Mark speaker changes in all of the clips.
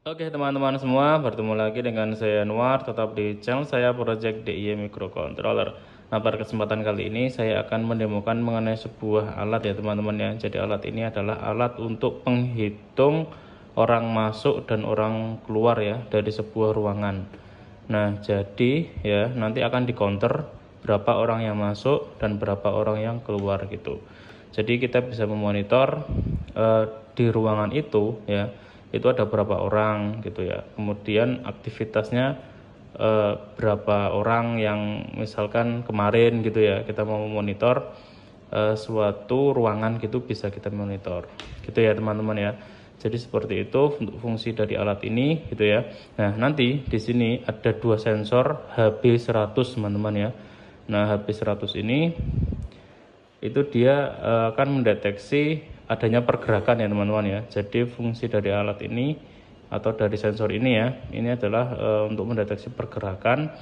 Speaker 1: Oke teman-teman semua, bertemu lagi dengan saya Anwar, tetap di channel saya Project DIY Microcontroller. Nah, pada kesempatan kali ini saya akan mendemokan mengenai sebuah alat ya teman-teman ya. Jadi alat ini adalah alat untuk penghitung orang masuk dan orang keluar ya dari sebuah ruangan. Nah, jadi ya nanti akan di-counter berapa orang yang masuk dan berapa orang yang keluar gitu. Jadi kita bisa memonitor di ruangan itu ya, itu ada berapa orang gitu ya. Kemudian aktivitasnya berapa orang yang misalkan kemarin gitu ya, kita mau memonitor suatu ruangan gitu bisa kita monitor. Gitu ya teman-teman ya. Jadi seperti itu untuk fungsi dari alat ini gitu ya. Nah, nanti di sini ada dua sensor HB100 teman-teman ya. Nah, HB100 ini itu dia akan mendeteksi adanya pergerakan ya teman-teman ya. Jadi fungsi dari alat ini atau dari sensor ini ya, ini adalah untuk mendeteksi pergerakan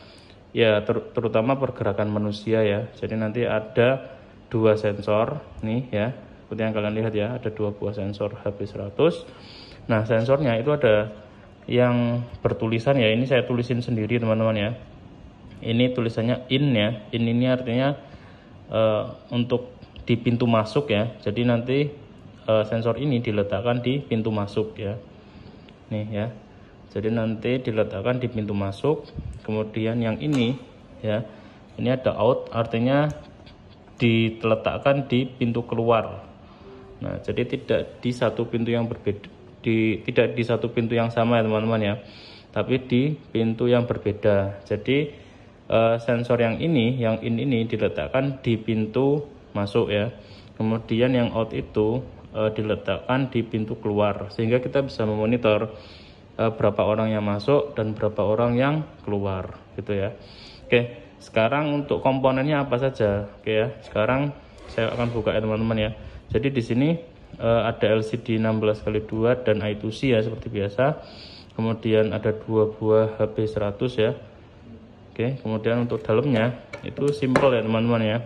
Speaker 1: ya, terutama pergerakan manusia ya. Jadi nanti ada dua sensor nih ya, seperti yang kalian lihat ya, ada dua buah sensor HB100. Nah, sensornya itu ada yang bertulisan ya, ini saya tulisin sendiri teman-teman ya. Ini tulisannya in ya, in ini artinya untuk di pintu masuk ya. Jadi nanti sensor ini diletakkan di pintu masuk ya, nih ya. Jadi nanti diletakkan di pintu masuk. Kemudian yang ini ya, ini ada out, artinya diletakkan di pintu keluar. Nah, jadi tidak di satu pintu yang berbeda, tidak di satu pintu yang sama ya teman-teman ya, tapi di pintu yang berbeda. Jadi sensor yang ini, yang in ini diletakkan di pintu masuk ya. Kemudian yang out itu diletakkan di pintu keluar, sehingga kita bisa memonitor berapa orang yang masuk dan berapa orang yang keluar gitu ya. Oke, sekarang untuk komponennya apa saja? Oke ya, sekarang saya akan buka ya teman-teman ya. Jadi di sini ada LCD 16x2 dan I2C ya seperti biasa. Kemudian ada dua buah HB100 ya. Oke, kemudian untuk dalamnya itu simple ya teman-teman ya.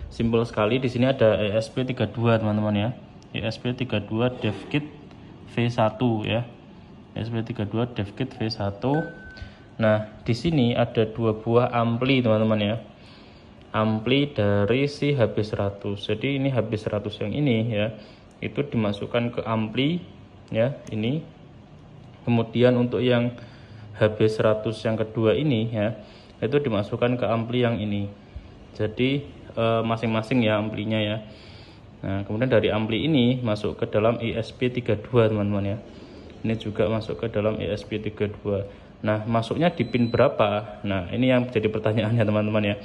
Speaker 1: Simple sekali. Di sini ada ESP32 teman-teman ya. ESP32 DevKit V1 ya. ESP32 DevKit V1. Nah, di sini ada dua buah ampli teman-teman ya. Ampli dari si HB100. Jadi ini HB100 yang ini ya, itu dimasukkan ke ampli ya, ini. Kemudian untuk yang HB100 yang kedua ini ya, itu dimasukkan ke ampli yang ini. Jadi masing-masing ya amplinya ya. Nah, kemudian dari ampli ini masuk ke dalam ESP32 teman-teman ya. Ini juga masuk ke dalam ESP32. Nah, masuknya di pin berapa? Nah, ini yang jadi pertanyaannya teman-teman ya.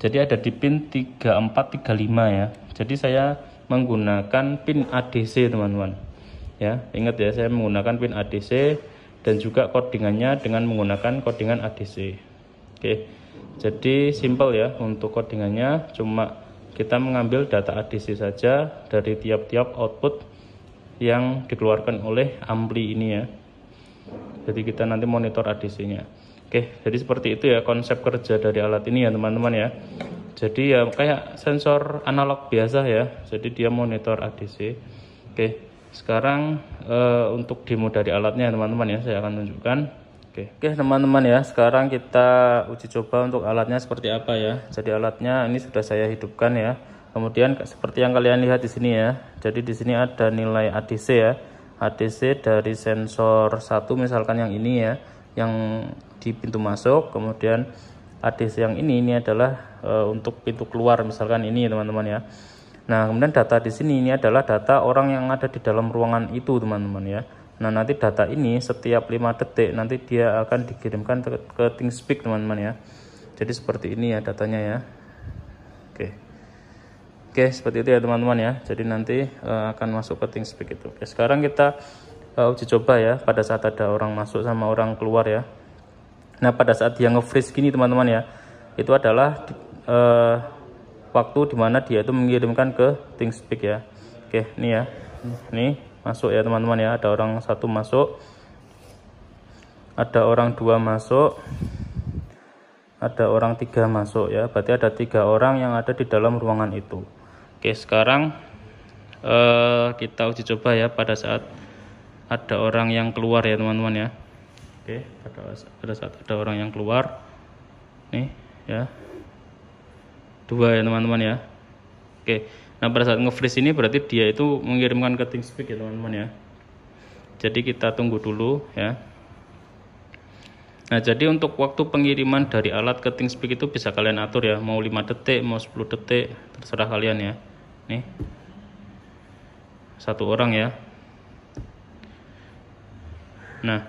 Speaker 1: Jadi ada di pin 3435 ya. Jadi saya menggunakan pin ADC teman-teman ya. Ingat ya, saya menggunakan pin ADC dan juga codingannya dengan menggunakan codingan ADC. Oke. Jadi simple ya untuk codingannya, cuma kita mengambil data ADC saja dari tiap-tiap output yang dikeluarkan oleh ampli ini ya. Jadi kita nanti monitor ADC-nya. Oke, jadi seperti itu ya konsep kerja dari alat ini ya teman-teman ya. Jadi ya kayak sensor analog biasa ya. Jadi dia monitor ADC. Oke, sekarang untuk demo dari alatnya teman-teman ya, saya akan tunjukkan. Oke teman-teman ya, sekarang kita uji coba untuk alatnya seperti apa ya. Jadi alatnya ini sudah saya hidupkan ya. Kemudian seperti yang kalian lihat di sini ya. Jadi di sini ada nilai ADC ya. ADC dari sensor 1 misalkan yang ini ya, yang di pintu masuk. Kemudian ADC yang ini adalah untuk pintu keluar misalkan ini teman-teman ya. Nah, kemudian data di sini ini adalah data orang yang ada di dalam ruangan itu teman-teman ya. Nah, nanti data ini setiap 5 detik nanti dia akan dikirimkan ke ThingSpeak teman-teman ya. Jadi seperti ini ya datanya ya. Oke, seperti itu ya teman-teman ya. Jadi nanti akan masuk ke ThingSpeak itu. Oke, sekarang kita uji coba ya pada saat ada orang masuk sama orang keluar ya. Nah, pada saat dia nge-freeze gini teman-teman ya, itu adalah waktu dimana dia itu mengirimkan ke ThingSpeak ya. Oke, ini ya. Ini masuk ya teman-teman ya, ada orang satu masuk, ada orang dua masuk, ada orang tiga masuk ya, berarti ada 3 orang yang ada di dalam ruangan itu. Oke, sekarang kita uji coba ya pada saat ada orang yang keluar ya teman-teman ya. Oke, pada saat ada orang yang keluar nih ya, 2 ya teman-teman ya. Oke, nah pada saat nge-freeze ini berarti dia itu mengirimkan ke TeamSpeak ya teman-teman ya. Jadi kita tunggu dulu ya. Nah, jadi untuk waktu pengiriman dari alat ke TeamSpeak itu bisa kalian atur ya, mau 5 detik, mau 10 detik, terserah kalian ya. Nih, 1 orang ya. Nah,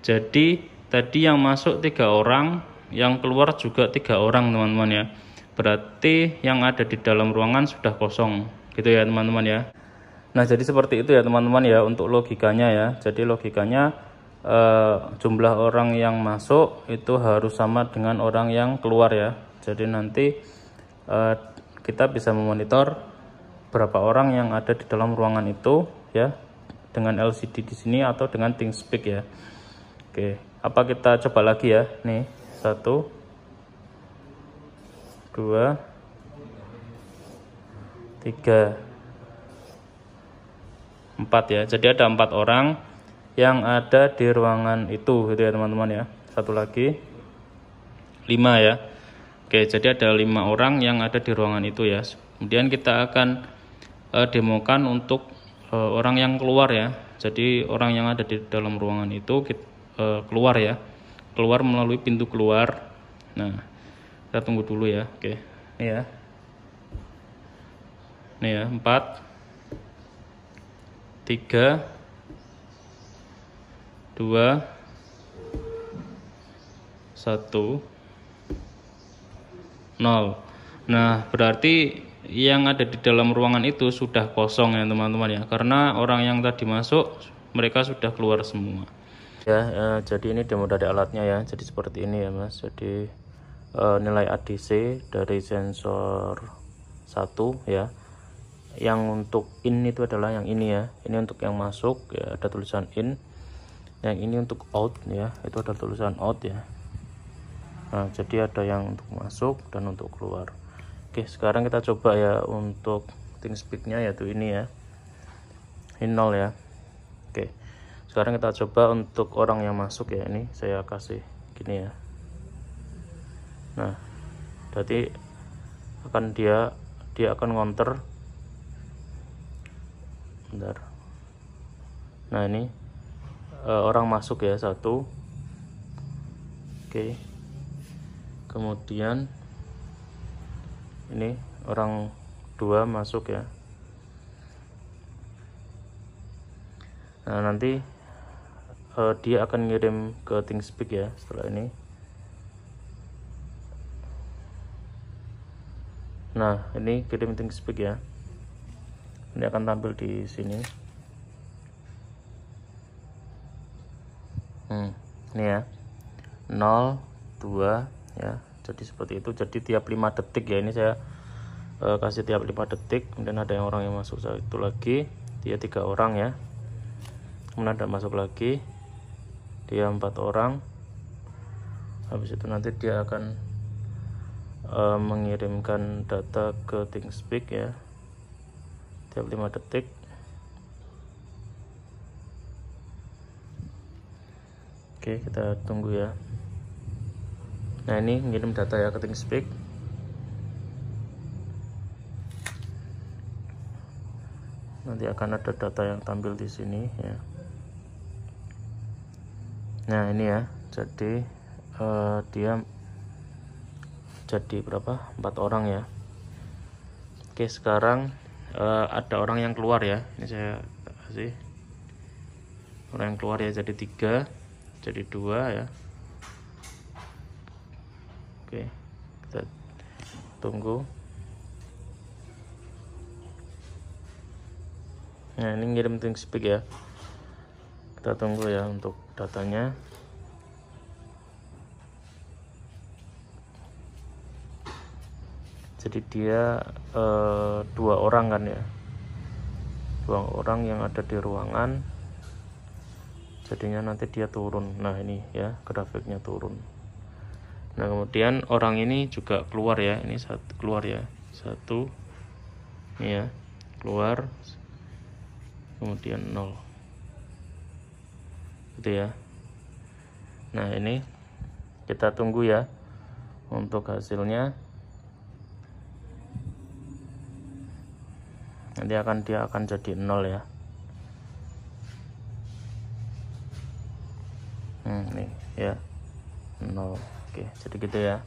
Speaker 1: jadi tadi yang masuk 3 orang, yang keluar juga 3 orang teman-teman ya. Berarti yang ada di dalam ruangan sudah kosong gitu ya teman-teman ya. Nah, jadi seperti itu ya teman-teman ya untuk logikanya ya. Jadi logikanya jumlah orang yang masuk itu harus sama dengan orang yang keluar ya. Jadi nanti kita bisa memonitor berapa orang yang ada di dalam ruangan itu ya, dengan LCD di sini atau dengan TeamSpeak ya. Oke, apa kita coba lagi ya. Nih, 1 2 3 4 ya. Jadi ada 4 orang yang ada di ruangan itu gitu ya teman-teman ya. Satu lagi 5 ya. Oke, jadi ada 5 orang yang ada di ruangan itu ya. Kemudian kita akan demokan untuk orang yang keluar ya. Jadi orang yang ada di dalam ruangan itu keluar ya, keluar melalui pintu keluar. Nah, kita tunggu dulu ya. Oke, ini ya, 4 3 2 1 0. Nah, berarti yang ada di dalam ruangan itu sudah kosong ya teman-teman ya, karena orang yang tadi masuk mereka sudah keluar semua ya. Jadi ini demo dari alatnya ya. Jadi seperti ini ya mas. Jadi nilai ADC dari sensor 1 ya. Yang untuk in itu adalah yang ini ya. Ini untuk yang masuk ya, ada tulisan in. Yang ini untuk out ya, itu ada tulisan out ya. Nah, jadi ada yang untuk masuk dan untuk keluar. Oke, sekarang kita coba ya untuk TeamSpeak-nya, yaitu ini ya, ini 0 ya. Oke, sekarang kita coba untuk orang yang masuk ya. Ini saya kasih gini ya. Nah, berarti akan dia akan ngonter. Bentar. Nah, ini orang masuk ya, 1. Oke, kemudian ini orang 2 masuk ya. Nah, nanti dia akan ngirim ke TeamSpeak ya setelah ini. Nah, ini kirim TeamSpeak ya. Ini akan tampil di sini. Ini ya, 0 2 ya. Jadi seperti itu. Jadi tiap 5 detik ya, ini saya kasih tiap 5 detik. Kemudian ada yang orang yang masuk satu lagi, dia 3 orang ya. Kemudian ada masuk lagi, dia 4 orang. Habis itu nanti dia akan mengirimkan data ke TeamSpeak ya, tiap 5 detik. Oke, kita tunggu ya. Nah, ini ngirim data ya ke TeamSpeak. Nanti akan ada data yang tampil di sini ya. Nah, ini ya. Jadi dia jadi berapa? 4 orang ya. Oke, sekarang ada orang yang keluar ya. Ini saya kasih orang yang keluar ya, jadi 3, jadi 2 ya. Oke, kita tunggu. Nah, ini ngirim TeamSpeak ya. Kita tunggu ya untuk datanya. Jadi dia 2 orang kan ya, 2 orang yang ada di ruangan. Jadinya nanti dia turun. Nah, ini ya grafiknya turun. Nah, kemudian orang ini juga keluar ya. Ini keluar ya, 1 ini ya, keluar, kemudian 0. gitu ya. Nah ini kita tunggu ya untuk hasilnya. Nanti dia akan jadi 0 ya. Nih ya 0. Oke, jadi gitu ya.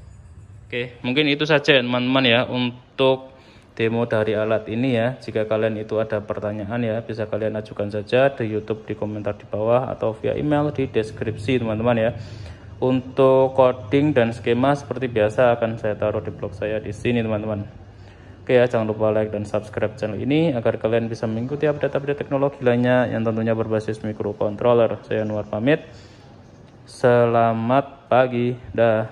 Speaker 1: Oke, mungkin itu saja teman-teman ya untuk demo dari alat ini ya. Jika kalian itu ada pertanyaan ya, bisa kalian ajukan saja di YouTube di komentar di bawah atau via email di deskripsi teman-teman ya. Untuk coding dan skema seperti biasa akan saya taruh di blog saya di sini teman-teman. Oke ya, jangan lupa like dan subscribe channel ini agar kalian bisa mengikuti update-update teknologi lainnya yang tentunya berbasis microcontroller. Saya Anwar pamit. Selamat pagi. Dah.